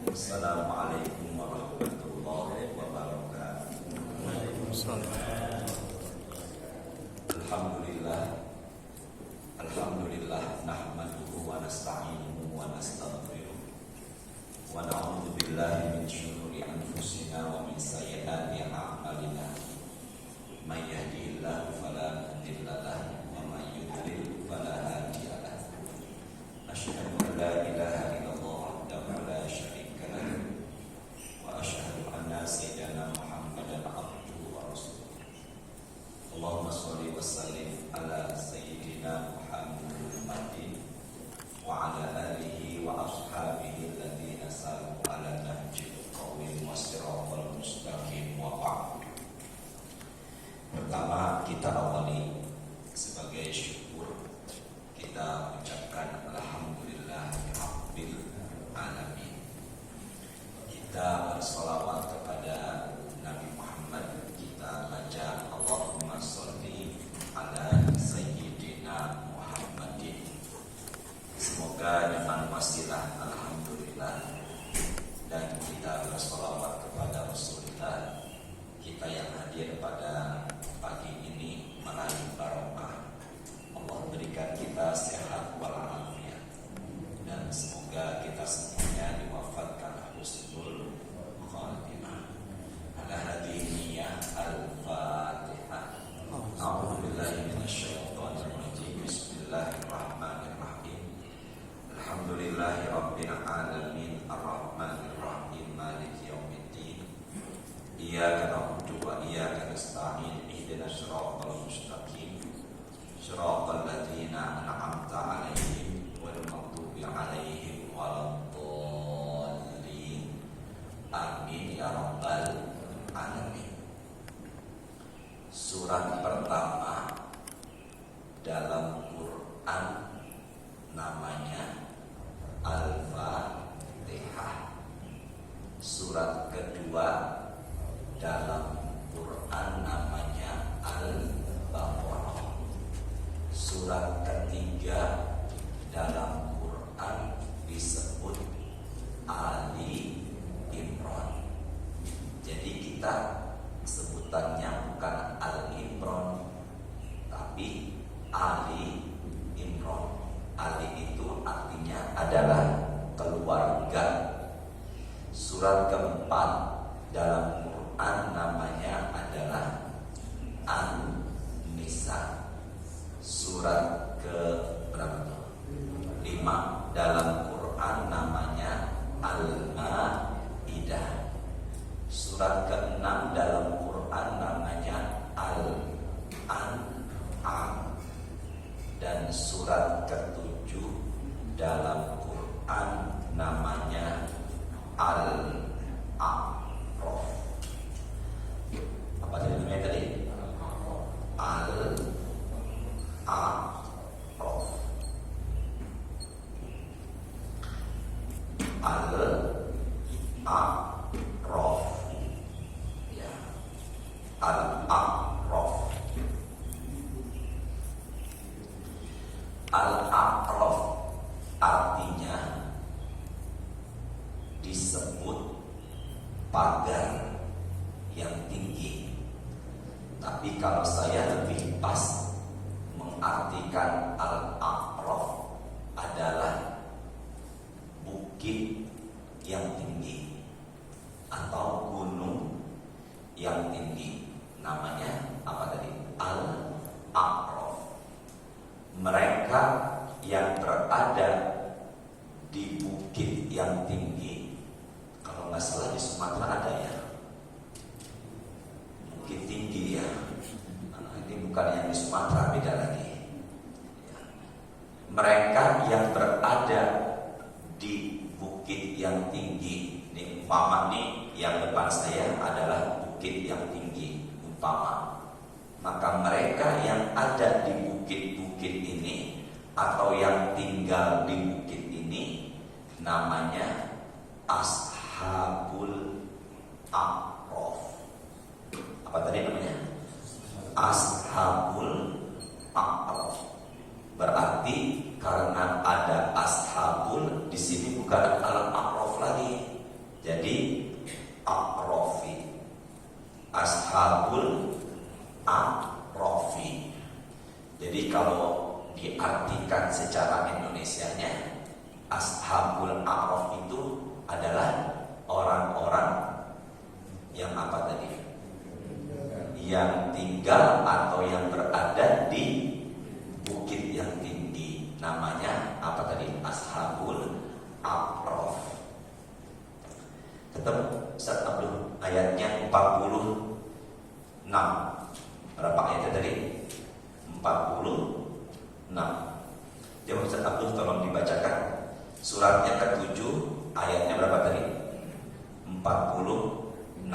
Assalamualaikum warahmatullahi wabarakatuh. Alhamdulillah nahmaduhu wa nasta'inuhu wa nastaghfiruh wa na'udzu billahi min syururi anfusina wa min sayyiati a'malina. May yahdihillahu fala mudilla lahu wa may yudlil fala hadiya lahu. Asyhadu an la ilaha illallah wahdahu la syarika lahu wa asyhadu anna sayyidana Muhammadan abduhu wa rasuluh. Allahumma shalli wa sallim ala sayyidina Muhammadin wa ala alihi wa ashabihi alladziina salu ala nahjil qawim wasiratal mustaqim wa ba'd. Pertama kita awali sebagai syukur, kita ucapkan alhamdulillah rabbil alamin. Kita bersolawat kepada Nabi Muhammad, kita baca Allahumma sholli ala sayyidina Muhammadin. Semoga dengan wasilah alhamdulillah dan kita bersolawat kepada Rasulullah, kita yang hadir pada pagi ini meraih barokah. Allah berikan kita sehat walafiat dan semoga kita semuanya diwafatkan husnul khatimah. Ala hadhihi al-Fatihah. A'udzubillahi minasyaitonir rajim. Bismillahirrahmanirrahim. Alhamdulillahi rabbil alamin arrahmanir rahim maliki yaumiddin. Iyyaka na'budu wa iyyaka nasta'in. Ihdinas siratal mustaqim. Siratal ladzina an'amta 'alaihim ghairil maghdubi 'alaihim waladdallin. Amin ya rabbal alamin. Surat pertama dalam Quran namanya Al-Fatihah. Surat kedua dalam Quran namanya Al-Baqarah. Surat ketiga dalam Quran disebut Ali Imran. Jadi kita sebutannya bukan Al-Imran tapi Ali Imran. Ali itu artinya adalah keluarga. Surat keempat dalam Quran namanya adalah An-Nisa. Surat ke berapa tuh? 5 dalam Quran namanya Al-Maidah. Surat ke-6 dalam Quran namanya Al-An'am. Dan surat ke-7 dalam Quran namanya Al-A'raf. Apa namanya tadi? Al-A'raf. Al-A'raf. Ya. Al-A'raf. Al-A'raf artinya disebut pagar yang tinggi. Tapi kalau saya lebih pas mengartikan Al-A'raf adalah bukit yang tinggi atau gunung yang tinggi. Namanya apa tadi? Al-A'raf. Mereka yang berada di bukit yang tinggi, kalau nggak salah di Sumatera ada ya, bukit tinggi ya. Ini bukan yang di Sumatera, beda lagi. Mereka yang berada di bukit yang tinggi, ini umpama nih yang depan saya adalah bukit yang tinggi, umpama. Maka mereka yang ada di bukit-bukit ini atau yang tinggal di bukit ini namanya Ashabul A'raf. Apa tadi namanya? Ashabul A'raf. Berarti karena ada ashabul di sini bukan al-a'raf lagi, A'raf itu adalah orang-orang yang apa tadi? Yang tinggal atau yang berada di bukit yang tinggi. Namanya apa tadi? Ashabul A'raf. Ketemu Ustaz Abdul, ayatnya 46. Berapa ayatnya tadi? 46. Coba Ustaz Abdul tolong dibacakan suratnya ke-7, ayatnya berapa tadi? 46.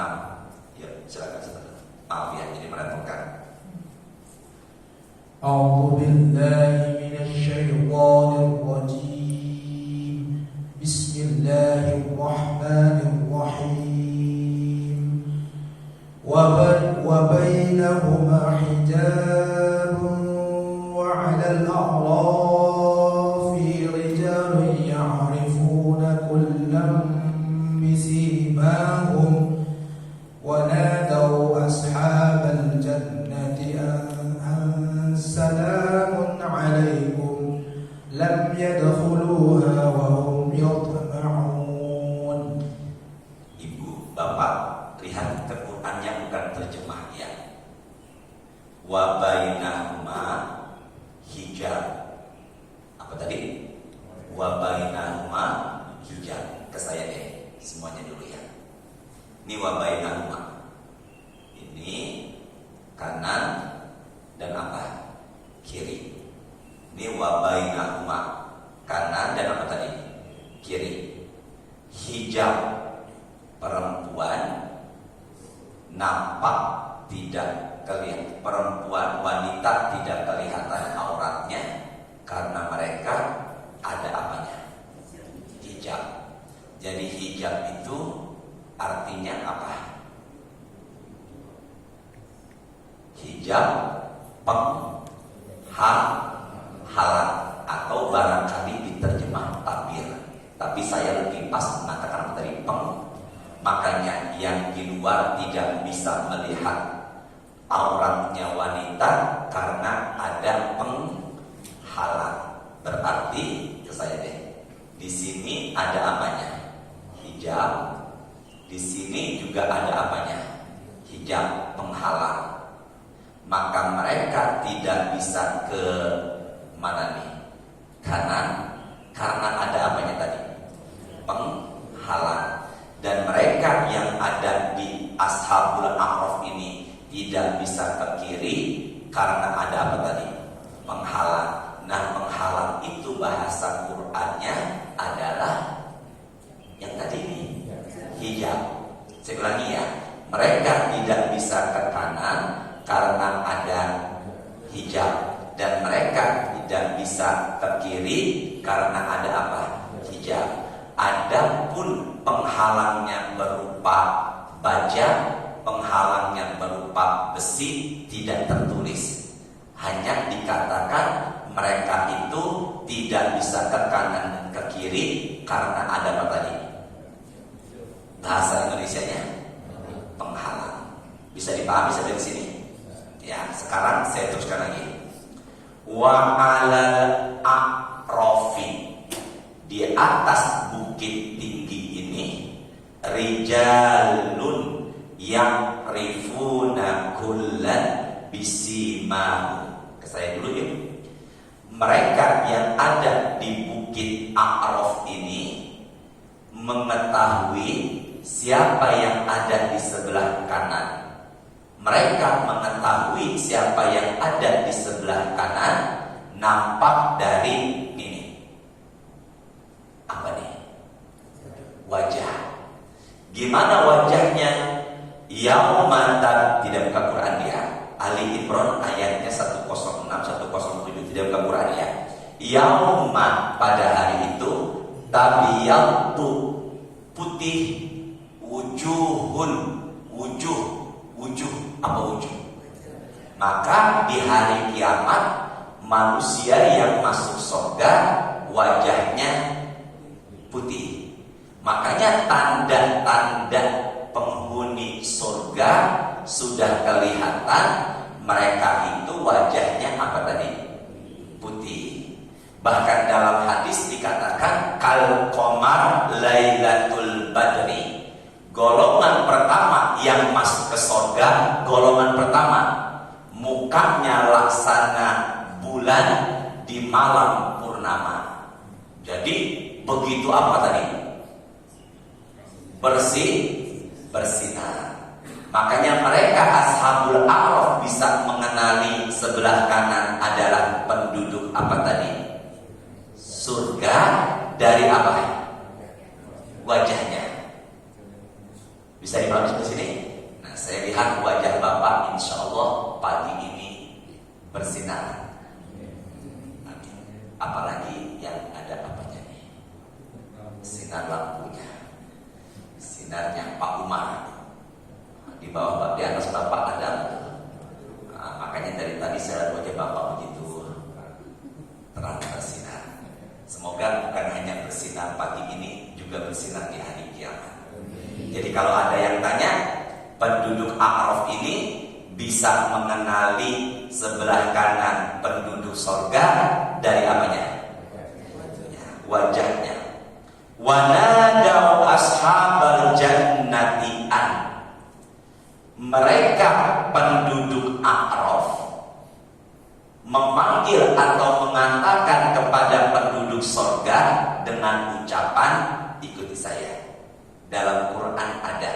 Ya, silakan Ustaz. Maaf ya, jadi merepotkan. A'udzu billahi minasy syaithanir rajim. Bismillahirrahmanirrahim. Wa bainahuma hijabun wa 'alal a'rafi rijalun ya'rifuna kullam bisimahum wa nadaw ashabal jannati an salamun 'alaikum lam yadkhuluha wa hum yatma'un. Ibu, bapak, lihat ke Qur'annya bukan terjemah ya. Wa bainahuma hijab. Apa tadi? Wa bainahuma hijab. Ke saya deh, semuanya dulu ya. Ini wa bainahuma. Ini kanan dan apa? Kiri. Ini wa bainahuma. Kanan dan apa tadi? Kiri. Hijab. Perempuan nampak tidak kelihatan, perempuan wanita tidak kelihatan auratnya karena mereka ada apanya? Hijab. Jadi hijab itu artinya apa? Hijab penghalang atau barangkali diterjemah tabir. Tapi saya lebih pas mengatakan apa tadi? Makanya yang di luar tidak bisa melihat auratnya wanita karena ada penghalang. Berarti ke saya deh. Di sini ada apanya? Hijab. Di sini juga ada apanya? Hijab penghalang. Maka mereka tidak bisa ke mana nih? Kanan karena ada apanya tadi? Penghalang. Dan mereka yang ada di Ashabul A'raf ini tidak bisa ke kiri karena ada apa tadi? Penghalang. Nah, penghalang itu bahasa Qur'annya adalah yang tadi ini, hijab. Saya ulangi ya, mereka tidak bisa ke kanan karena ada hijab, dan mereka tidak bisa ke kiri karena ada apa? Hijab. Adapun penghalangnya berupa baja, penghalangnya berupa besi tidak tertulis. Hanya dikatakan mereka itu tidak bisa ke kanan dan ke kiri karena ada apa tadi? Bahasa Indonesianya penghalang. Bisa dipahami sampai di sini? Ya, sekarang saya teruskan lagi. Wa 'alal a'rafi, di atas bukit tinggi ini, rijalun yang rifuna kullan bisimahu. Ke saya dulu yuk. Mereka yang ada di bukit A'raf ini mengetahui siapa yang ada di sebelah kanan. Mereka mengetahui siapa yang ada di sebelah kanan nampak dari ini. Apa nih? Wajah. Gimana wajahnya? Yaumatan, tidak buka Quran dia. Ali Imran ayatnya 106 107, tidak buka Quran ya. Yauma, pada hari itu, tabiyatu, putih, wujuhun, wujuh, apa wujuh? Maka di hari kiamat manusia yang masuk surga wajahnya putih. Makanya tanda-tanda penghuni surga sudah kelihatan, mereka itu wajahnya apa tadi? Putih. Bahkan dalam hadis dikatakan al-qamar lailatul badri. Golongan pertama yang masuk ke surga, golongan pertama mukanya laksana bulan di malam purnama. Jadi begitu apa tadi? Bersinar. Makanya mereka ashabul a'raf bisa mengenali sebelah kanan adalah penduduk apa tadi? Surga dari apa? Wajahnya. Bisa dipahami di sini? Nah, saya lihat wajah Bapak insya Allah pagi ini bersinar. Amin. Apalagi yang ada apanya nih? Sinar lampunya, sinarnya Pak Umar. Di bawah di atas Bapak ada. Nah, makanya dari tadi saya lihat wajah Bapak begitu terang bersinar. Semoga bukan hanya bersinar pagi ini, juga bersinar di hari kiamat. Jadi kalau ada yang tanya, penduduk A'raf ini bisa mengenali sebelah kanan penduduk surga dari apanya? Wajahnya. Wanadau ashabal jannati an. Mereka penduduk A'raf memanggil atau mengatakan kepada penduduk surga dengan ucapan, ikuti saya. Dalam Quran ada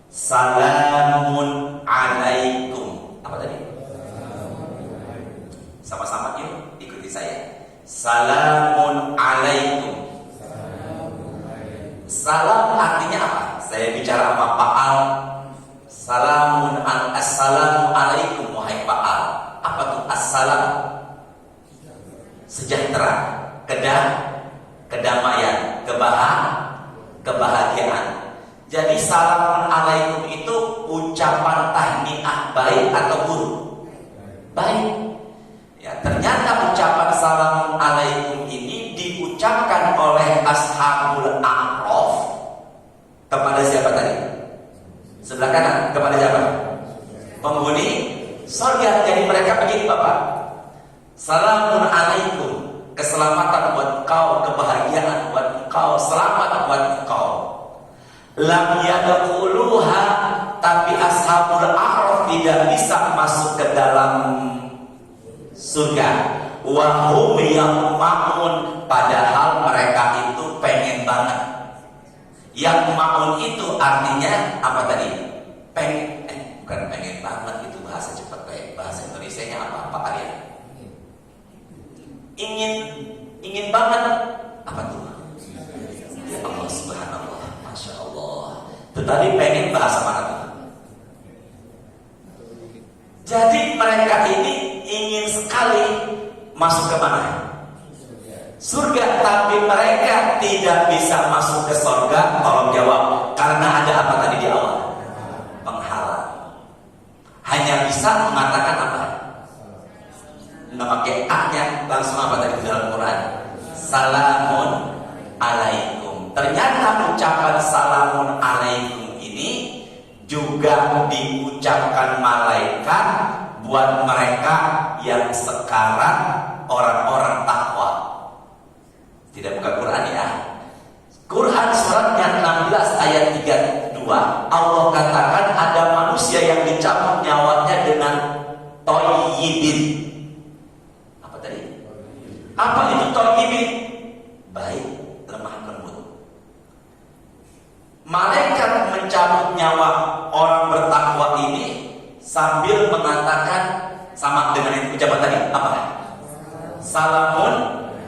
salamun alaikum. Apa tadi? Sama-sama yuk, ikuti saya. Salamun alaikum. Salam artinya apa? Saya bicara sama Pak Al. Assalamu alaikum wahai Pak Al. Apa tuh assalam? Sejahtera, kedamaian, kebahagiaan. Jadi salamun alaikum itu ucapan tahniah baik atau buruk? Baik. Ya, ternyata ucapan salamun alaikum ini diucapkan oleh ashabul a'raf kepada siapa tadi? Sebelah kanan, kepada siapa? Penghuni surga. Jadi mereka begini Bapak. Salamun alaikum, keselamatan buat engkau, kebahagiaan buat engkau, selamat buat engkau. Lam yadkhuluha, tapi ashabul a'raf tidak bisa masuk ke dalam surga. Wa hum yama'un, padahal mereka itu pengen banget. Yang ma'un itu artinya apa tadi? Bukan pengen banget, itu bahasa cepat kayak bahasa Indonesianya apa kalian? Ingin banget. Apa tuh? Ya Allah subhanallah, masya Allah. Tetapi pengen bahasa mana tuh? Jadi mereka ini ingin sekali masuk ke mana? Surga, tapi mereka tidak bisa masuk ke surga. Tolong jawab, karena ada apa tadi di awal? Penghalang. Hanya bisa mengatakan apa? Nggak pakai A-nya, langsung apa tadi di dalam Quran? Salamun alaikum. Ternyata ucapan salamun alaikum ini juga diucapkan malaikat buat mereka yang sekarang orang-orang takwa. Tidak buka Quran ya. Quran suratnya 16 ayat 32. Allah katakan ada manusia yang dicabut nyawanya dengan toyibin. Apa tadi? Apa itu toyibin? Baik, lemah lembut. Malaikat mencabut nyawa orang bertakwa ini sambil mengatakan, sama dengan yang ucapan tadi, apa? Salamun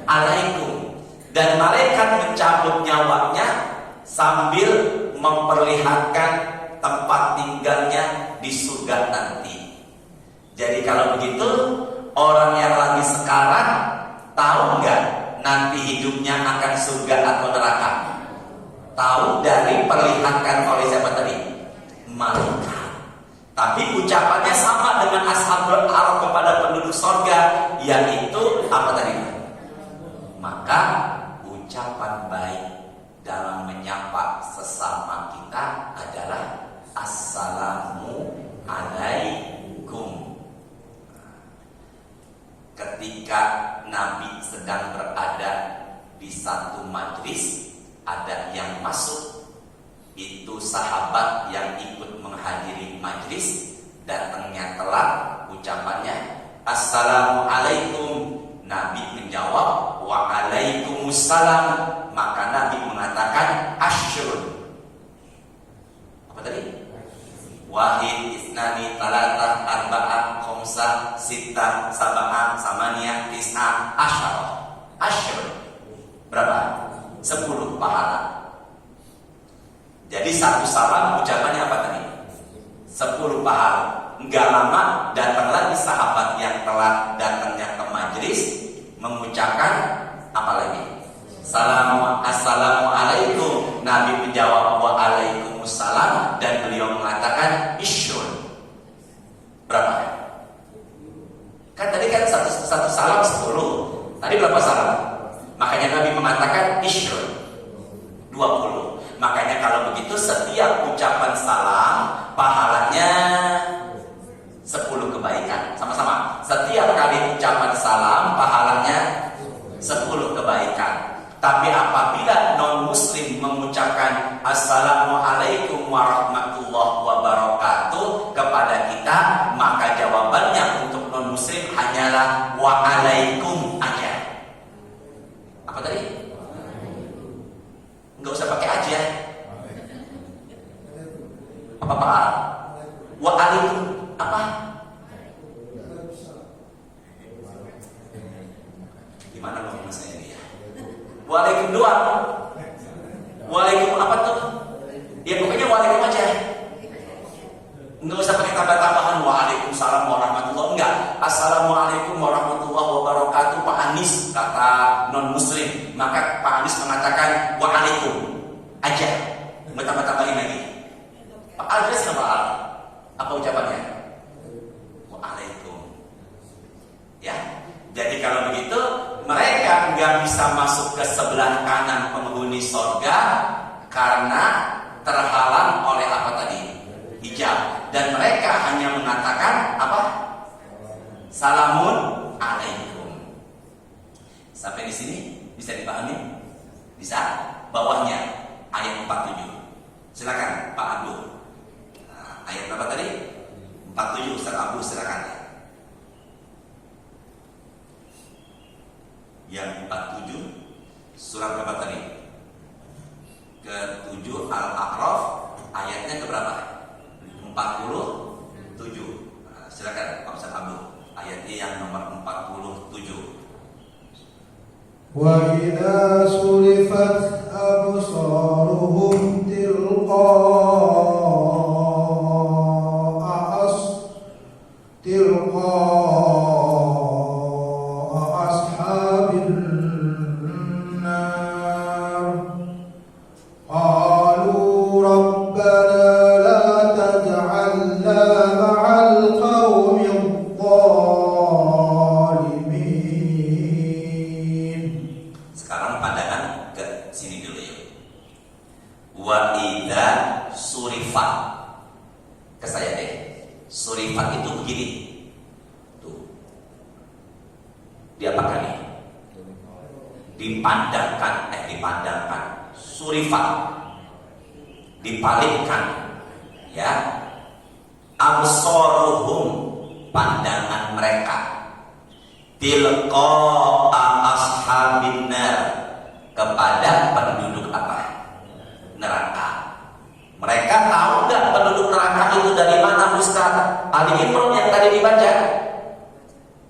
alaikum. Dan malaikat mencabut nyawanya sambil memperlihatkan tempat tinggalnya di surga nanti. Jadi kalau begitu, orang yang lagi sekarang tahu nggak nanti hidupnya akan surga atau neraka? Tahu dari perlihatkan oleh siapa tadi? Malaikat. Tapi ucapannya sama dengan ashabul a'raf kepada penduduk surga, yaitu apa tadi? Maka ucapan baik dalam menyapa sesama kita adalah assalamu alaikum. Ketika Nabi sedang berada di satu majlis, yang masuk itu sahabat yang ikut menghadiri majlis, datangnya telat, ucapannya Assalamualaikum. Nabi menjawab Waalaikumsalam. Maka Nabi mengatakan Ashrun. Apa tadi? Wahid, isnani, talatah, arba'ah, khomsah, sittah, sab'ah, samaniyah, tis'ah, asyarah. Ashrun. Berapa? 10 pahala. Jadi satu salam ucapannya apa tadi? 10 pahala. Enggak lama datang lagi sahabat yang telah datangnya ke majlis mengucapkan apa lagi? Assalamualaikum. Nabi menjawab Waalaikumsalam dan beliau mengatakan Ishrun. Berapa? Kan tadi kan satu salam 10. Tadi berapa salam? Makanya Nabi mengatakan Ishrun 20. Makanya kalau begitu setiap ucapan salam pahalanya 10 kebaikan. Sama-sama. Setiap kali ucapan salam pahalanya 10 kebaikan. Tapi apabila non-muslim mengucapkan Assalamualaikum warahmatullahi wabarakatuh kepada kita, maka jawabannya untuk non-muslim hanyalah Waalaikum aja. Apa tadi? Enggak usah pakai aja. Apa? Waalaikum apa? Gimana ngomong saya ini ya? Waalaikum doang. Waalaikum apa tuh? Ya pokoknya waalaikum aja. Enggak usah pakai tambah-tambahan Waalaikumsalam warahmatullahi. Enggak. Assalamualaikum warahmatullahi wabarakatuh. Pak Anis kata non muslim, maka Pak Anis mengatakan Waalaikum aja. Mau tambah-tambahin lagi. Pak Anis apa ucapannya? Waalaikum. Ya. Jadi kalau begitu mereka nggak bisa masuk ke sebelah kanan penghuni sorga karena terhalang oleh apa tadi? Hijab. Dan mereka hanya mengatakan apa? Salamun alaikum. Sampai di sini bisa dipahami? Bisa? Bawahnya ayat 47. Silakan Pak Abdul. Nah, ayat berapa tadi? 47. Ustaz Abdul silakan. Yang 47 surat berapa tadi? Ke-7 Al-A'raf ayatnya ke berapa? 47. Nah, silakan Pak Ustaz Abdul. Ayatnya yang nomor 47. Wa idza surifat absaruhum dipalingkan, ya, absaruhum pandangan mereka, tilqa'a ashabin nar kepada penduduk apa? Neraka. Mereka tahu nggak penduduk neraka itu dari mana, Ustaz? Ali Imran yang tadi dibaca.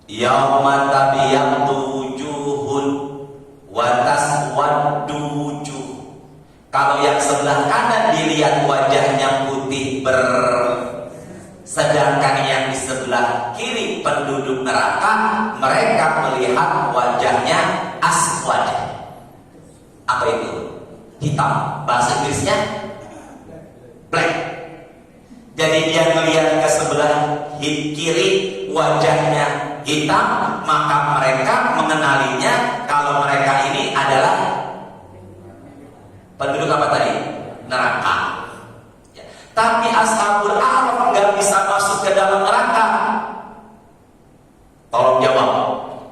Yauma tabyaddu wujuhun wa taswaddu wujuh. Kalau yang sebelah kanan dilihat wajahnya putih sedangkan yang di sebelah kiri penduduk neraka mereka melihat wajahnya aswad. Apa itu? Hitam. Bahasa Inggrisnya black. Jadi dia melihat ke sebelah kiri wajahnya hitam, maka mereka mengenalinya kalau mereka ini adalah penduduk apa tadi? Neraka. Ya. Tapi Ashabul A'raf nggak bisa masuk ke dalam neraka. Tolong jawab.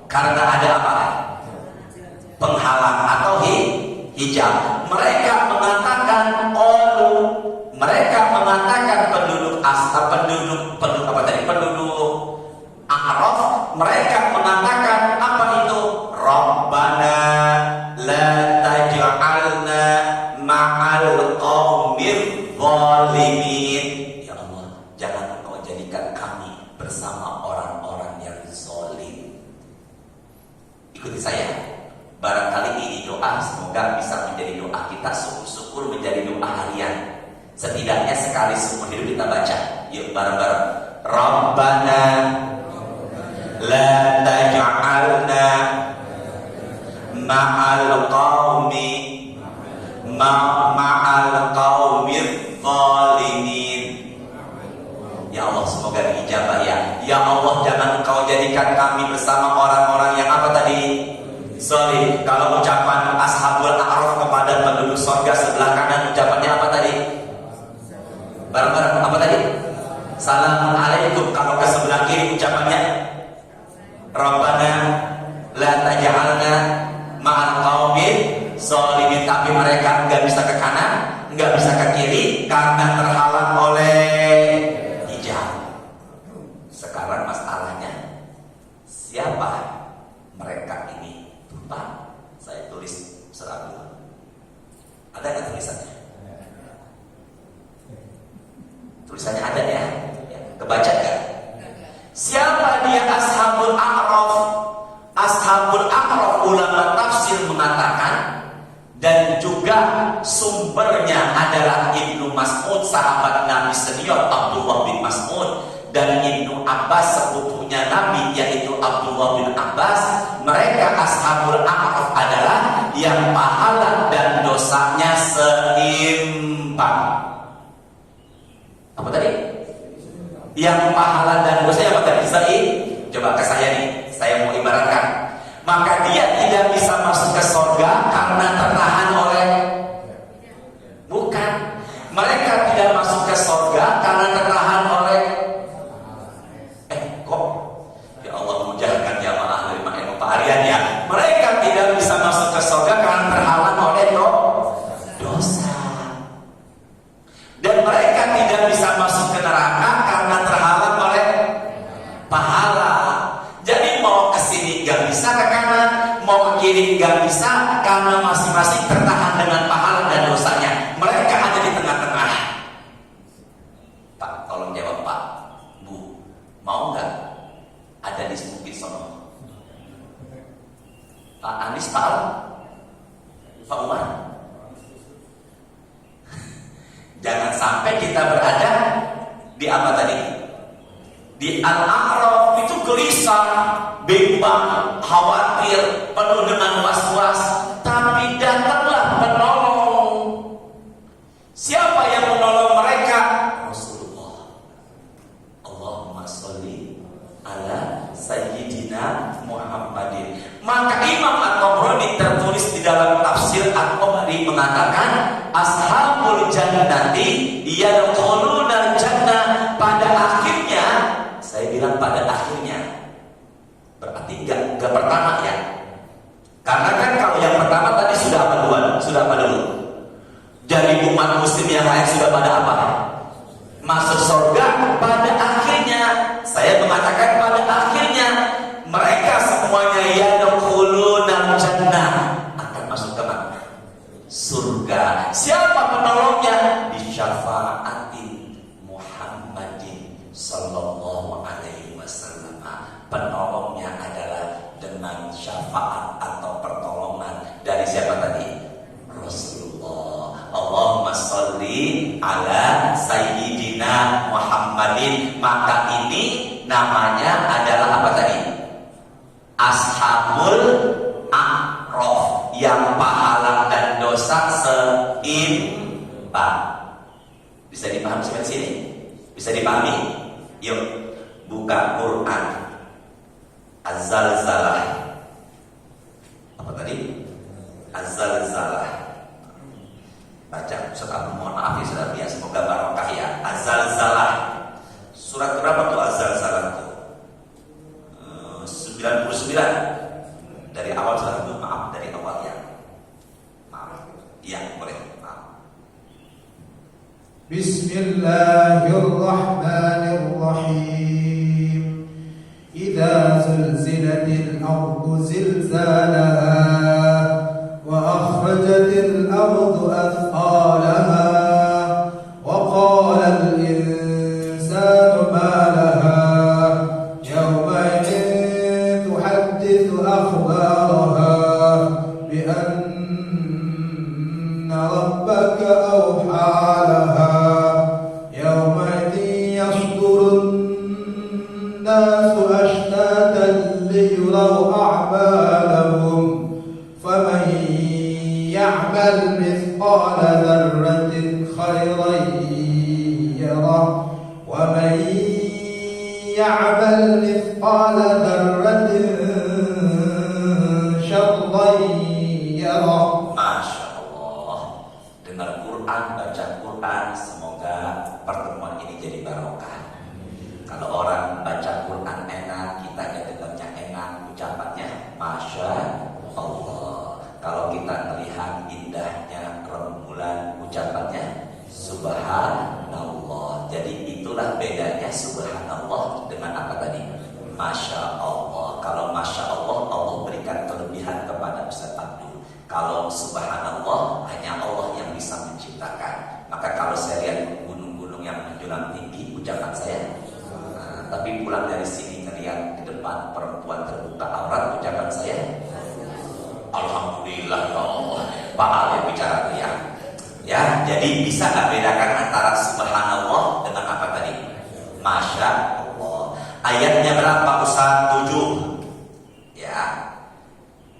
Karena ada apa? Penghalang atau hijab. Mereka ma'al qaumil zalimin. Ya Allah, jangan Engkau jadikan kami bersama orang-orang yang zalim. Ikuti saya. Barangkali ini doa, semoga bisa menjadi doa kita, syukur-syukur menjadi doa harian. Setidaknya sekali seumur hidup kita baca. Yuk bareng-bareng. Rabbana la taj'alna ma'al qaumil zalimin. Ya Allah, semoga diijabah ya. Ya Allah, jangan Engkau jadikan kami bersama orang-orang yang apa tadi? Zalim. Kalau ucapan Ashabul A'raf kepada penduduk surga sebelah kanan, ucapannya apa tadi? Bareng-bareng apa tadi? Assalamualaikum. Kalau ke sebelah kiri ucapannya Rabbana la taj'alna ma'al qaumil zalimin. Tapi mereka enggak bisa ke kanan, enggak bisa ke kiri karena terhalang oleh hijab. Sekarang masalahnya, siapa mereka ini? Pak, saya tulis surat dulu. Ada nggak tulisannya? Tulisannya ada ya? Kebaca nggak? Siapa dia Ashabul A'raf? Ashabul A'raf, ulama tafsir mengatakan, dan juga sumbernya adalah Ibnu Mas'ud, sahabat Nabi senior Abdullah bin Mas'ud, dan Ibnu Abbas, sepupunya Nabi yaitu Abdullah bin Abbas. Mereka Ashabul A'raf adalah yang pahala dan dosanya seimbang. Apa tadi? Yang pahala dan dosanya apa tadi? Coba ke saya nih, saya mau ibaratkan. Maka dia tidak bisa masuk ke surga karena tertahan oleh, bukan. Mereka tidak masuk ke surga karena tertahan oleh, kok ya Allah mujahkan jamaah lima ilmu Pak Aryan ya. Mereka tidak bisa masuk ke surga karena terhalang oleh dosa. Dan mereka tidak bisa masuk ke neraka karena terhalang oleh pahala. Jadi mau ke sini gak bisa ke kanan, mau ke kiri gak bisa karena masing-masing tertahan dengan pahala dan dosanya. Mereka ada di tengah-tengah. Pak, tolong jawab Pak, Bu, mau nggak ada di Bukit Sono? Pak Anies, Pak Umar. Jangan sampai kita berada di apa tadi? Di Al-A'raf itu gelisah, bimbang, khawatir, penuh dengan was-was. Tapi datanglah penolong. Siapa yang menolong mereka? Rasulullah. Allahumma sholli ala Sayyidina Muhammadin. Maka Imam At-Tabrani tertulis di dalam tafsir At-Tabari mengatakan, ashabul jannati yadkhuluna jannah. Pada akhirnya, saya bilang pada akhirnya, berarti enggak pertama ya. Karena kan kalau yang pertama tadi sudah apa duluan? Sudah apa dulu? Dari umat muslim yang lain sudah pada apa? Masuk surga pada akhirnya. Saya mengatakan pada akhirnya mereka semuanya yadkhuluna jannah, akan masuk ke mana? Surga. Siapa penolongnya? Bi syafaatin Muhammadin sallallahu alaihi wasallam. Penolongnya adalah dengan syafaat atau pertolongan dari siapa tadi? Rasulullah. Allahumma sholli ala Sayyidina Muhammadin. Maka ini namanya adalah apa tadi? Ashabul A'raf, yang pahala dan dosa seimbang. Bisa dipahami sampai sini? Bisa dipahami? Yuk, buka Quran. Az-Zalzalah. Apa tadi? Az-Zalzalah. Baca surat, mohon maaf ya saudara ya, semoga barokah ya. Az-Zalzalah. Surat berapa tuh Az-Zalzalah tuh? 99. Dari awal surat itu, maaf dari awal ya. Maaf. Iya, boleh. Maaf. Bismillahirrahmanirrahim. Idza zulzilatil ardu zilzalaha wa akhrajatil ardu athqalaha خيرا يره ومن يعمل مثقال ذرة شرا يره. Masya Allah, dengar Quran, baca Quran, semoga pertemuan ini jadi barokah. Kalau orang baca Quran enak, kita dengarnya enak, ucapannya Masya Allah. Kalau kita melihat indahnya rembulan, ucapannya Subhanallah. Jadi itulah bedanya Subhanallah dengan apa tadi? Masya Allah. Kalau Masya Allah, Allah berikan kelebihan kepada Ustaz Abdul. Kalau Subhanallah, hanya Allah yang bisa menciptakan. Maka kalau saya lihat gunung-gunung yang menjulang tinggi, ucapan saya tapi pulang dari sini ngeliat di depan perempuan terbuka aurat, ucapan saya Alhamdulillah ya Allah. Pak Al yang bicara teriak. Ya, jadi bisa nggak bedakan antara Subhanallah dengan apa tadi? Masya Allah. Ayatnya berapa Ustaz? 7. Ya.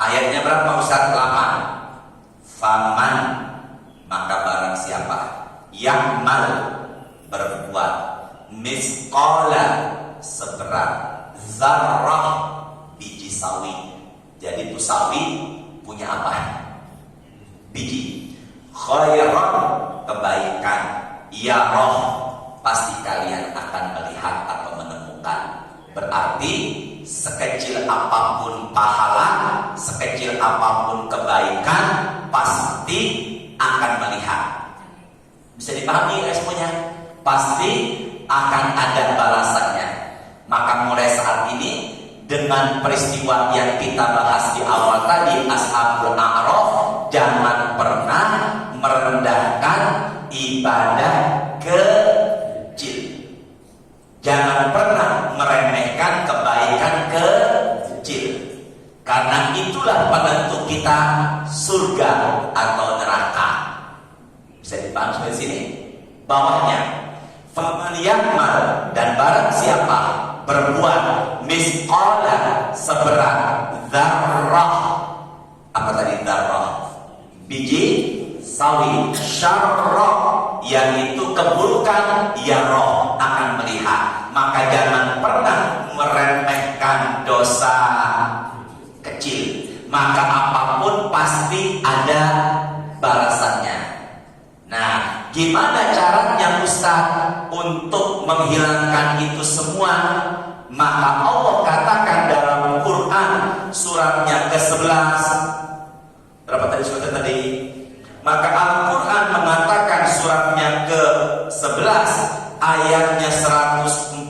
Ayatnya berapa Ustaz? 8. Faman, maka barang siapa yang berbuat misqala, seberat zarrah, biji sawi. Jadi itu sawi punya apa? Biji. Khairan, kebaikan. Ya roh, pasti kalian akan melihat atau menemukan. Berarti sekecil apapun pahala, sekecil apapun kebaikan, pasti akan melihat. Bisa dipahami ya semuanya? Pasti akan ada balasannya. Maka mulai saat ini, dengan peristiwa yang kita bahas di awal tadi, Ashabul A'raf, jangan pernah merendahkan ibadah kecil. Jangan pernah meremehkan kebaikan kecil. Karena itulah penentu kita surga atau neraka. Bisa dipahami sampai sini? Bawahnya, faman ya'mal, dan barang siapa berbuat misqala, seberat dzarrah. Apa tadi dzarrah? Biji sawi. Syarra, yang itu keburukan, ya roh akan melihat. Maka jangan pernah meremehkan dosa kecil. Maka apapun pasti ada balasannya. Nah, gimana caranya Ustaz untuk menghilangkan itu semua? Maka Allah katakan dalam Quran suratnya ke-11. Berapa tadi suratnya tadi? Maka Al-Quran mengatakan suratnya ke-11 ayatnya 114.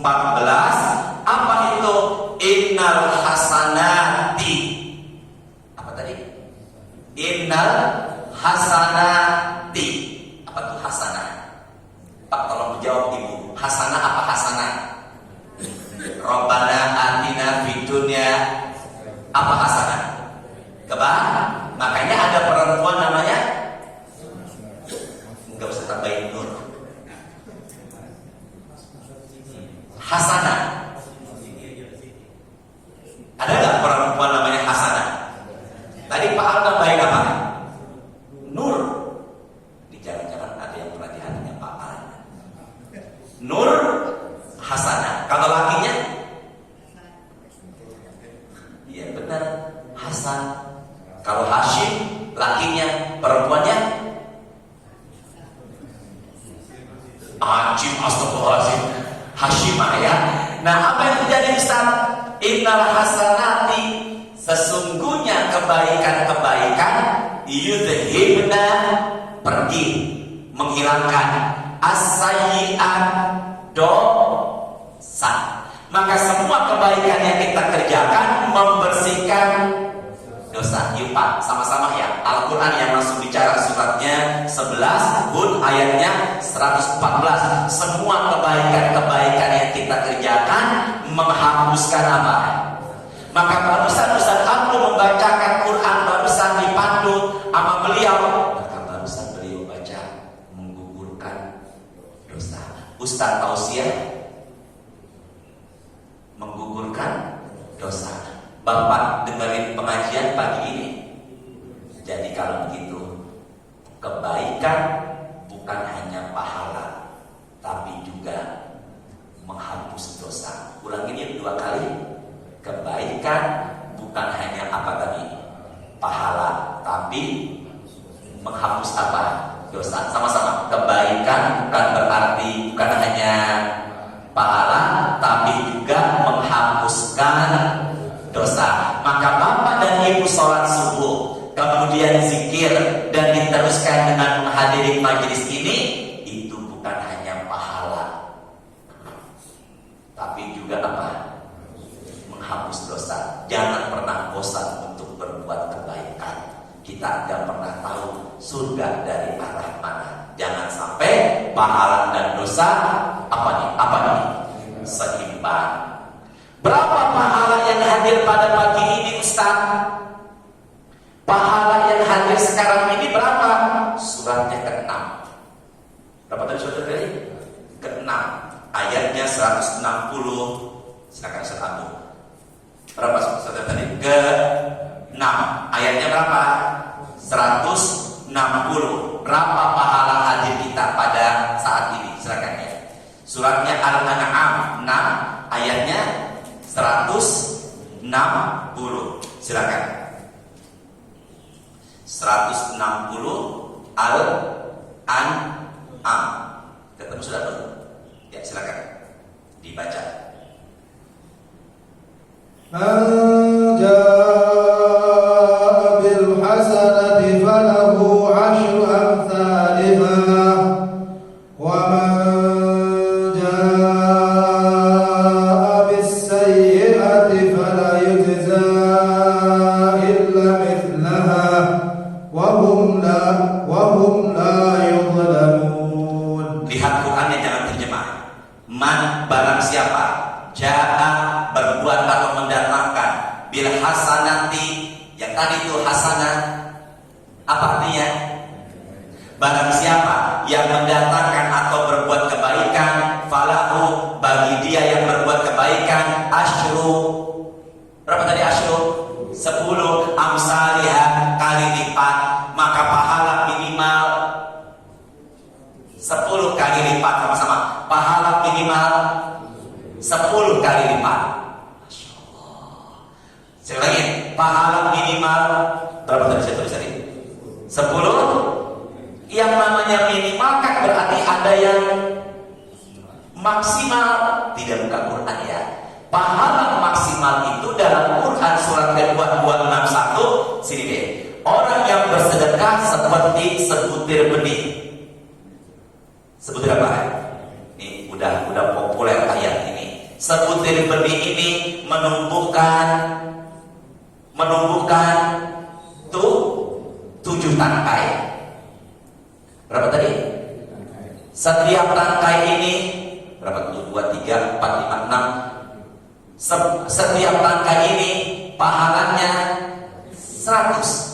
Apa itu? Innal hasanati. Apa tadi? Innal hasanati. Apa itu hasanah? Pak tolong dijawab Ibu. Hasanah apa hasanah? Rabbana atina fid dunya. Apa hasanah? Makanya ada perempuan namanya, enggak usah tambahin nur. Hasanah. Ada enggak perempuan namanya Hasanah? Tadi Pak Al tambahin apa? Nur. Jangan-jangan ada yang pernah di hatinya Pak Al. Nur Hasanah. Kalau lakinya? Iya benar, Hasan. Kalau Hashim, lakinya, perempuannya? Hashim, astagfirullahaladzim. Hashimah ya. Nah, apa yang terjadi Ustaz? Innal hasanati, sesungguhnya kebaikan-kebaikan yudhibna, pergi, menghilangkan, as-sayyi'at, dosa. Maka semua kebaikan yang kita kerjakan membersihkan dosa. Yuk Pak, sama-sama ya. Al-Quran yang langsung bicara suratnya 11, Hud ayatnya 114. Semua kebaikan-kebaikan yang kita kerjakan menghapuskan apa? Maka barusan Ustaz Abdul membacakan Quran, barusan dipandu sama beliau. Maka barusan beliau baca menggugurkan dosa. Ustaz Tausiah menggugurkan dosa. Bapak dengerin pengajian pagi ini. Jadi kalau begitu, kebaikan bukan hanya pahala kebaikan bukan hanya apa tadi? Pahala, tapi menghapus apa? Dosa. Sama-sama. Kebaikan bukan berarti bukan hanya pahala, tapi juga menghapuskan dosa. Maka Bapak dan Ibu sholat subuh, kemudian zikir dan diteruskan dengan menghadiri majelis ini, itu bukan hanya pahala, tapi juga apa? Menghapus dosa. Jangan pernah bosan untuk berbuat kebaikan. Kita tidak pernah tahu surga dari arah mana. Jangan sampai pahala dan dosa seimbang. Berapa pahala yang hadir pada pagi ini, Ustaz? Pahala yang hadir sekarang ini berapa? Suratnya ke-6. Berapa tadi surat tadi? Ke-6. Ayatnya 160. Silakan Ustaz Abu. Berapa surat tadi? Ke-6. Ayatnya berapa? 160. Berapa pahala hadir kita pada saat ini? Silakan ya. Suratnya Al-An'am 6, ayatnya 160. Silakan. 160 Al-An'am. Ketemu sudah belum? Ya, silakan dibaca. Man jaa bil hasanati falahu 'ashru amsalha wa man jaa bis sayyi'ati fala yujza illa mithlaha wa hum la yuzlamun. Lihat Qurannya, jangan terjemah. Man, barang siapa jaa, berbuat atau mendatangkan, bil hasanati, yang tadi itu hasanah, apa artinya? Barang siapa yang mendatangkan atau berbuat kebaikan, falahu, bagi dia yang berbuat kebaikan, asyru, berapa tadi asyru? 10 amsalihah, kali lipat. Maka pahala minimal 10 kali lipat. Sama-sama, pahala minimal 10 kali lipat. Masya Allah. Sekali lagi, pahala minimal berapa tadi saya tulis tadi? 10. Yang namanya minimal kan berarti ada yang maksimal. Tidak buka Quran ya. Pahala maksimal itu dalam Quran surat kedua 261. Sini deh. Orang yang bersedekah seperti sebutir benih. Sebutir apa? Ini udah populer ayat ini. Sebutir benih ini menumbuhkan tuh 7 tangkai. Berapa tadi? Setiap tangkai ini berapa? 2, 3, 4, 5, 6. Setiap tangkai ini pahalanya 100.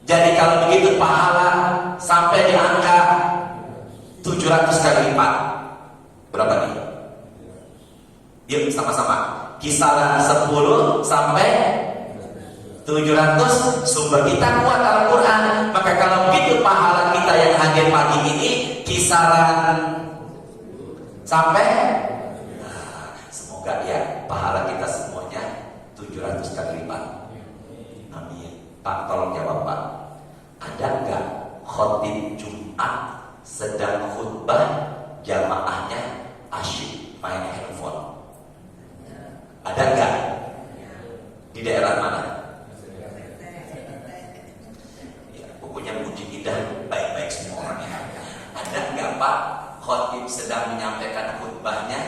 Jadi kalau begitu pahala sampai di angka 700 kali lipat. Berapa nih? Yuk sama-sama. Kisaran 10 sampai 700. Sumber kita kuat Al-Quran. Maka kalau begitu pahala kita yang hadir pagi ini kisaran sampai, semoga ya pahala kita semuanya 700 kali lipat. Amin. Pak, tolong jawab Pak. Ada nggak khotib Jumat sedang khutbah jamaahnya asyik main handphone? Ada nggak? Di daerah mana? Ya, pokoknya puji indah, baik-baik semua orangnya. Ada nggak Pak khotib sedang menyampaikan khutbahnya,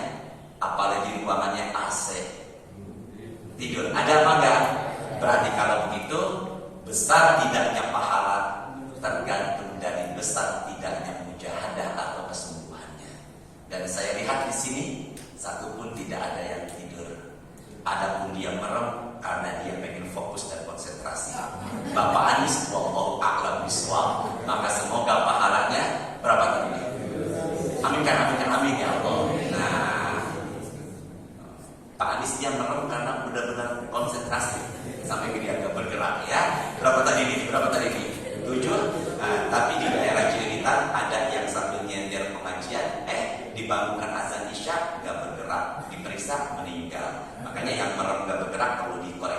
apalagi ruangannya AC, tidur? Ada apa enggak? Berarti kalau begitu besar tidaknya pahala tergantung dari besar tidaknya mujahadah atau kesembuhannya. Dan saya lihat di sini satu pun tidak ada yang tidur. Adapun dia merem karena dia pengen fokus dan konsentrasi. Bapak Anies, wallahu a'lam bishawab. Maka semoga pahalanya berapa tadi? Amin kan, amin ya Allah. Nah, Pak Anies dia merem karena benar-benar konsentrasi sampai dia agak bergerak ya. Berapa tadi nih? 7. Nah, tapi di daerah Cililitan ada yang sambil nyender pengajian, dibangunkan azan isya nggak bergerak, diperiksa meninggal. Makanya yang merem nggak bergerak perlu dikoreksi.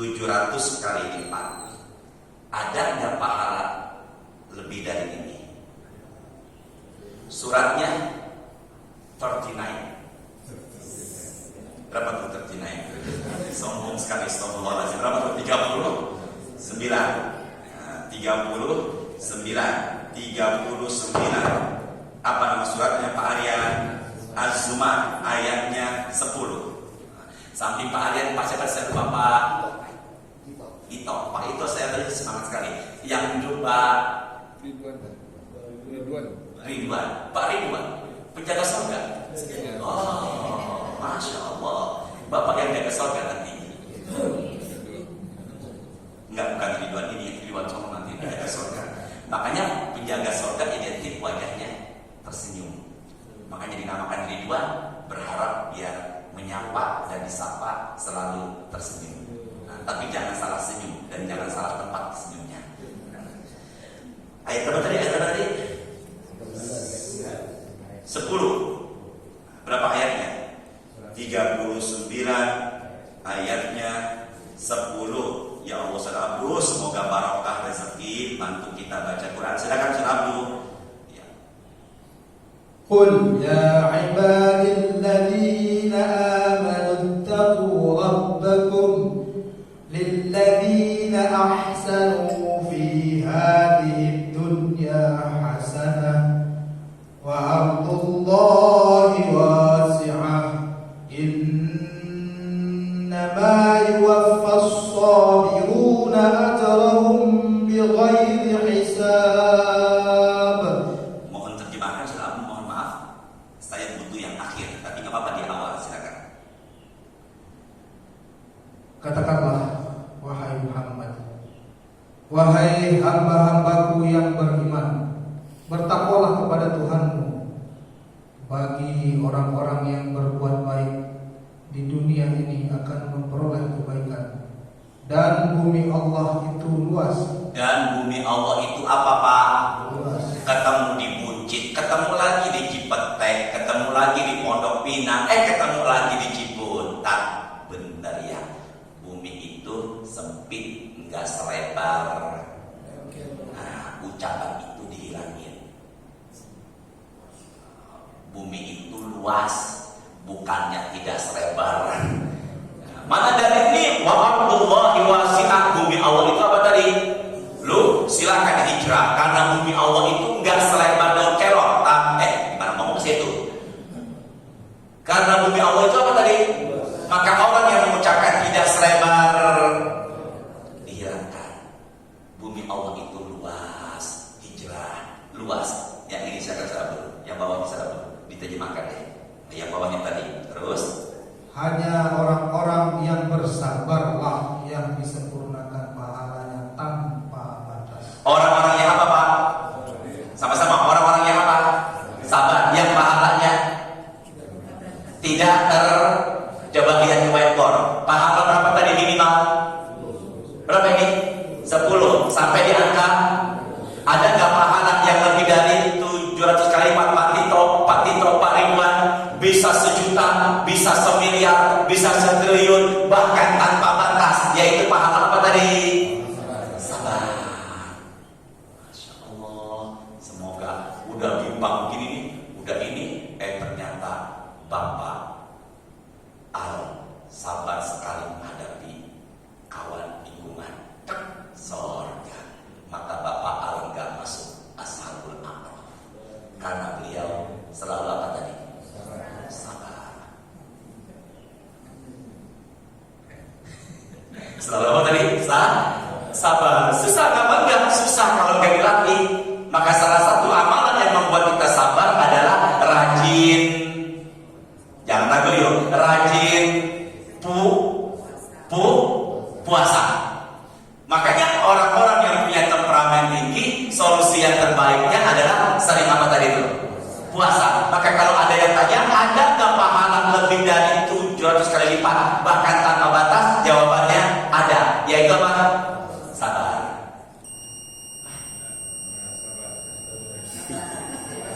700 kali lipat. Ada nggak pahala lebih dari ini? Suratnya 39. Berapa tuh 39? Sombong sekali, astagfirullahaladzim. Berapa tuh? 39. 39. Apa nama suratnya Pak Aryan? Az-Zumar, ayatnya 10. Samping Pak Aryan, Pak siapa? Saya lupa Pak Ito. Pak Ito saya tadi semangat sekali. Yang coba Ridwan. Pak Ridwan, penjaga surga. Oh, Masya Allah. Bapak yang jaga surga nanti. Enggak, bukan Ridwan ini, Ridwan sama nanti penjaga surga. Makanya penjaga surga identik wajahnya tersenyum. Makanya dinamakan Ridwan, berharap biar menyapa dan disapa selalu tersenyum. Nah, tapi jangan salah senyum dan jangan salah tempat senyumnya. Ayat berapa tadi? 10. Berapa ayatnya? 39, ayatnya 10. Ya Allah, Saudara Abdul, semoga barokah rezeki bantu kita baca Quran. Silakan Saudara Abdul. Ya. Qul ya ibadilladzina amanu ittaqu rabbakum lilladzina ahsanu fi hadhihi dunya hasanah wa ardullahi wasi'ah innama yuwaffas sabiruna ajrahum bighairi hisab. Mohon terjemahkan Saudara, mohon maaf. Saya butuh yang akhir, tapi nggak apa-apa di awal, silakan. Katakanlah, wahai Muhammad, wahai hamba-hambaku yang beriman, bertakwalah kepada Tuhanmu. Bagi orang-orang yang berbuat baik di dunia ini akan memperoleh kebaikan. Dan bumi Allah itu luas. Dan bumi Allah itu apa Pak? Luas. Ketemu di Buncit, ketemu lagi di Cipetek, ketemu lagi di Pondok Pinang, ketemu lagi di Ciputat. Bener ya, bumi itu sempit, nggak selebar. Nah, ucapan itu dihilangin. Bumi itu luas, bukannya tidak selebar. Mana dari ini? Wa ardullahi wasi'ah. Bumi Allah itu apa tadi? Lu silakan hijrah, karena bumi Allah itu nggak selebar daun kelor. Gimana ngomong ke situ? Karena bumi Allah itu apa tadi? Maka orang yang mengucapkan tidak selebar dihilangkan. Bumi Allah itu luas, hijrah, luas. Yang ini saya kata dulu, yang bawah bisa dulu diterjemahkan deh. Yang bawahnya tadi, terus. Hanya orang-orang yang bersabarlah yang disempurnakan pahalanya tanpa batas. Orang-orang yang apa Pak? Sama-sama, orang-orang yang apa? Sabar, yang pahalanya tidak coba lihat di whiteboard. Pahala berapa tadi minimal? Berapa ini? 10 sampai di angka. Ada nggak pahala yang lebih dari 700 kali Pak Tito, Pak Ridwan? Bisa 1 juta, bisa 1 miliar, bisa 1 triliun, bahkan tanpa batas. Yaitu pahala apa tadi? Sabar. Masya Allah. Semoga udah bimbang begini nih, udah ini, ternyata Bapak Al sabar sekali menghadapi kawan lingkungan sorga. Maka Bapak Al enggak masuk Ashabul A'raf karena beliau selalu apa tadi? Sabar. Selalu apa tadi? Sabar. Susah apa enggak? Susah kalau enggak dilatih. Maka salah satu amalan yang membuat kita sabar adalah rajin. Jangan ragu yuk, rajin puasa. Makanya orang-orang yang punya temperamen tinggi, solusi yang terbaiknya adalah sering apa tadi itu? Puasa. Maka kalau ada yang tanya, ada nggak pahala lebih dari 700 kali lipat, bahkan tanpa batas? Jawabannya ada. Yaitu apa? Sabar.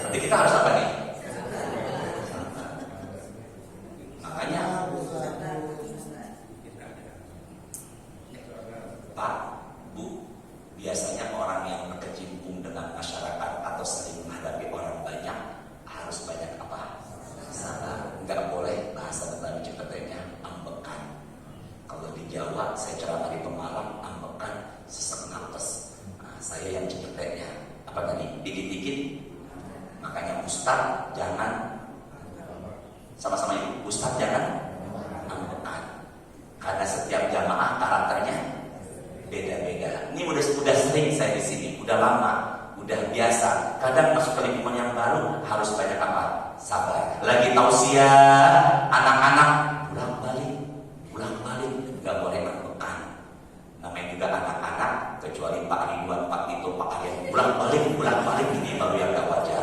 Berarti kita harus apa nih? Makanya Jawa, saya ceramah di Pemalang, ambekan, sesak nafas. Nah, saya yang cepeteknya apa tadi? Dikit-dikit. Makanya Ustaz jangan sama-sama ibu, Ustaz jangan ambekan. Karena setiap jamaah karakternya beda-beda. Ini udah sering saya di sini, udah lama, udah biasa. Kadang masuk ke lingkungan yang baru harus banyak apa? Sabar. Lagi tausiah, anak-anak pulang-balik, nggak boleh ambekan. Namanya juga anak-anak, kecuali Pak Ridwan, Pak Tito, Pak Aryan, pulang-balik ini baru yang gak wajar.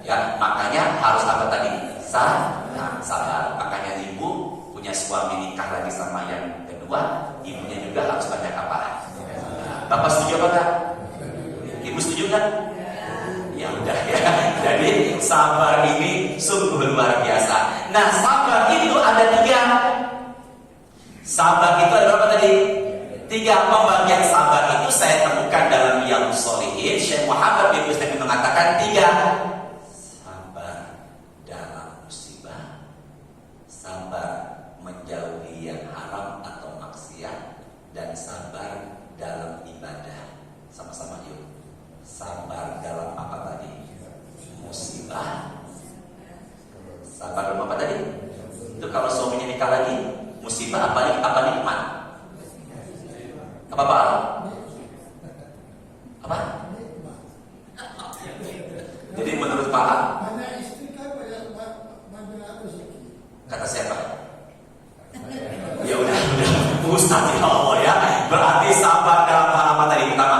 Ya, makanya harus apa tadi? Sabar. Makanya ibu punya suami nikah lagi sama yang kedua, ibunya juga harus banyak apa? Bapak setuju apa enggak? Ibu setuju enggak? Ya udah ya. Jadi sabar ini sungguh luar biasa. Nah, sabar itu ada 3. Sabar itu ada berapa tadi? 3 pembagian sabar itu saya temukan dalam Riyadhus Shalihin. Syekh Muhammad bin Muslim mengatakan 3. Sabar dalam musibah, sabar menjauhi yang haram atau maksiat, dan sabar dalam ibadah. Sama-sama yuk. Sabar dalam apa tadi? Musibah. Sabar dalam apa tadi? Itu kalau suaminya nikah lagi, musibah apa nikmat? Apa Pak? Apa? Jadi menurut Pak, kata siapa? Ya udah Ustaz ya Allah ya. Berarti sabar dalam hal apa tadi? Pertama,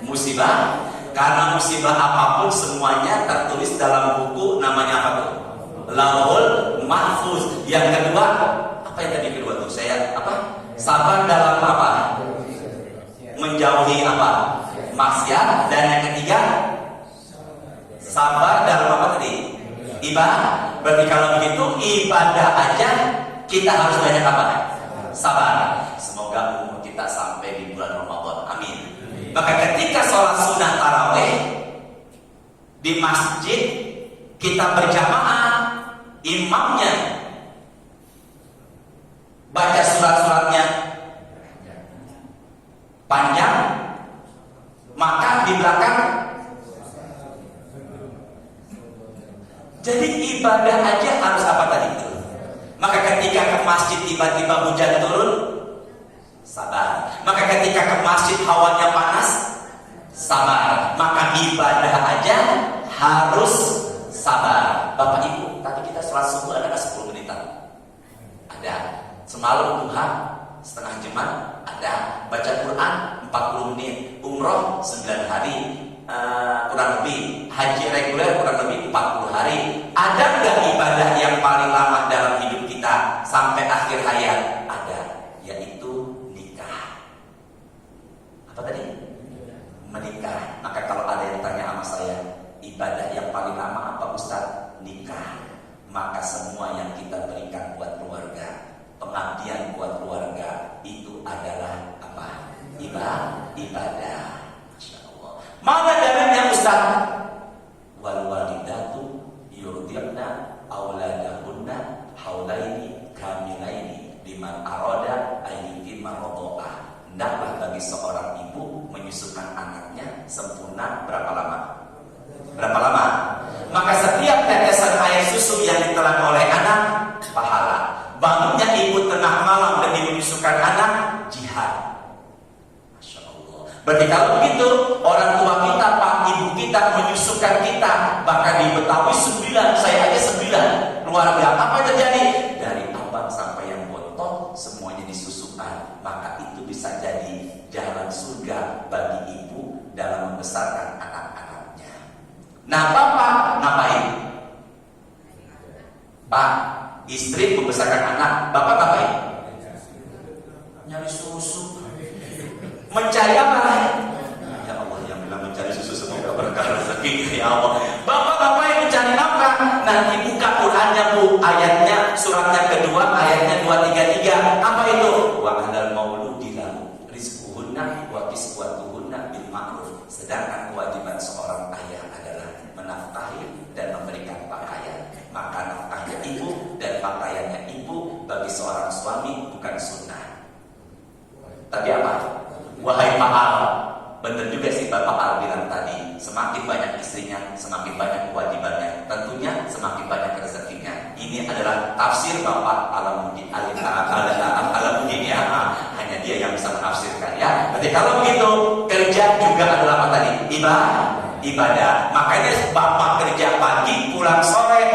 musibah. Karena musibah apapun semuanya tertulis dalam buku namanya apa tuh? Lauhul Mahfuz. Yang kedua, apa yang tadi kedua tuh? Saya apa? Sabar dalam apa? Menjauhi apa? Maksiat. Dan yang ketiga, sabar dalam apa tadi? Ibadah. Berarti kalau begitu ibadah aja kita harus banyak apa? Sabar. Semoga umur kita sampai di bulan Ramadan. Amin. Maka ketika sholat sunnah tarawih di masjid, kita berjamaah, imamnya baca surat-suratnya panjang, maka di belakang jadi ibadah aja harus apa tadi itu. Maka ketika ke masjid tiba-tiba hujan turun, sabar. Maka ketika ke masjid hawanya panas, sabar. Maka ibadah aja harus sabar. Bapak Ibu, tadi kita sholat subuh ada nggak 10 menitan? Ada. Semalam duha setengah jam ada. Baca Quran 40 menit. Umroh 9 hari. Kurang lebih haji reguler kurang lebih 40 hari. Ada nggak ibadah yang paling lama dalam hidup kita sampai akhir hayat? Ada, yaitu nikah. Apa tadi? Menikah. Maka kalau ada yang tanya sama saya, ibadah yang paling lama apa Ustaz? Nikah. Maka semua yang kita berikan buat keluarga, pengabdian buat keluarga, itu adalah apa? Ibadah. Mana dalilnya Ustaz? Wal walidatu yurdiqna auladahunna haulaini kamilaini liman arada ayyutimma radha'ah. Hendaklah bagi seorang ibu menyusukan anaknya sempurna berapa lama? Berapa lama? Maka setiap tetesan air susu yang ditelan oleh anak pahala. Bangunnya ibu tengah malam demi menyusukan anak jihad. Berarti kalau begitu orang tua kita, pak ibu kita menyusukan kita, bahkan di Betawi 9, saya aja 9 keluarga. Apa yang terjadi? Dari abang sampai yang botol semuanya disusukan. Maka itu bisa jadi jalan surga bagi ibu dalam membesarkan anak-anaknya. Nah bapak ngapain? Pak, istri membesarkan anak, bapak ngapain? Nyari susu. Mencari apa? Ya Allah, yang bilang mencari susu semoga berkah rezeki ya Allah. Bapak-bapak yang mencari nafkah, nanti buka Qurannya Bu, ayatnya suratnya kedua, ayatnya 233. Apa itu? Wa alal mauludi lahu rizquhunna wa kiswatuhunna bil ma'ruf. Sedangkan kewajiban seorang ayah adalah menafkahi dan memberikan pakaian. Maka nafkahnya ibu dan pakaiannya ibu bagi seorang suami bukan sunnah. Semakin banyak istrinya, semakin banyak kewajibannya. Tentunya semakin banyak rezekinya. Ini adalah tafsir Bapak Alamuddin ya. Hanya dia yang bisa menafsirkan ya. Berarti kalau begitu, kerja juga adalah apa tadi? Ibadah. Makanya Bapak kerja pagi, pulang sore.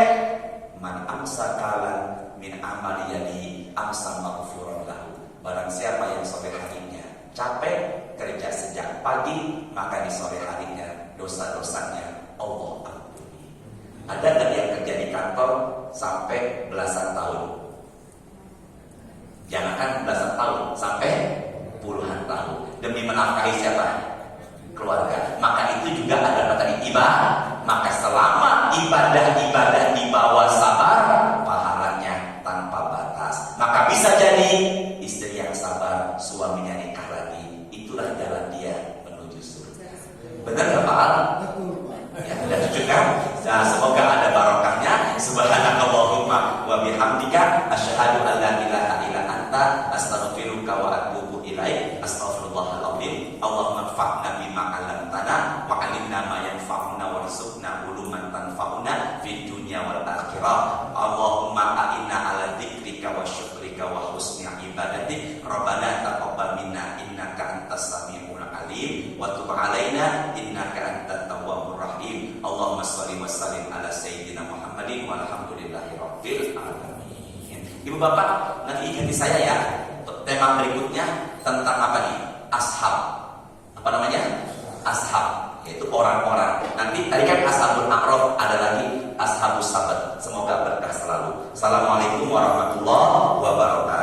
Man amsakalan min amali yadi amsa maghfuran lahu. Barang siapa yang sore harinya capek kerja sejak pagi, maka di sore harinya dosa-dosanya Allah ampuni. Ada nggak yang kerja di kantor sampai belasan tahun? Jangankan belasan tahun, sampai puluhan tahun demi menafkahi siapa? Keluarga. Maka itu juga ada tadi ibadah. Maka selama ibadah-ibadah di bawah sabar, pahalanya tanpa batas. Maka bisa jadi istri yang sabar, suaminya nikah lagi. Itulah jalan dia menuju surga. Benar nggak Pak Al? Ya, sudah cukup kan? Nah, semoga ada barokahnya. Subhanakallahumma wa bihamdika asyhadu an la ilaha illa anta astaghfiruka wa atubu ilaik. Astaghfirullahaladzim. Allahumma anfa'na bima 'allamtana wa 'allimna ma yanfa'una warzuqna uluman tanfa'una fid dunya wal akhirah. Allahumma a'inna 'ala dzikrika wa syukrika wa husni ibadatik. Rabbana taqabbal minna innaka antas samiul alim wa tub 'alaina innaka antat tawwabur rahim. Allahumma shalli wa sallim ala sayyidina Muhammadin walhamdulillahi rabbil alamin. Ibu bapak, nanti ikuti saya ya. Tema berikutnya tentang apa nih? Ashab. Apa namanya? Ashab, yaitu orang-orang. Nanti tadi kan ashabul a'raf, ada lagi ashabus sabat. Semoga berkah selalu. Assalamualaikum warahmatullahi wabarakatuh.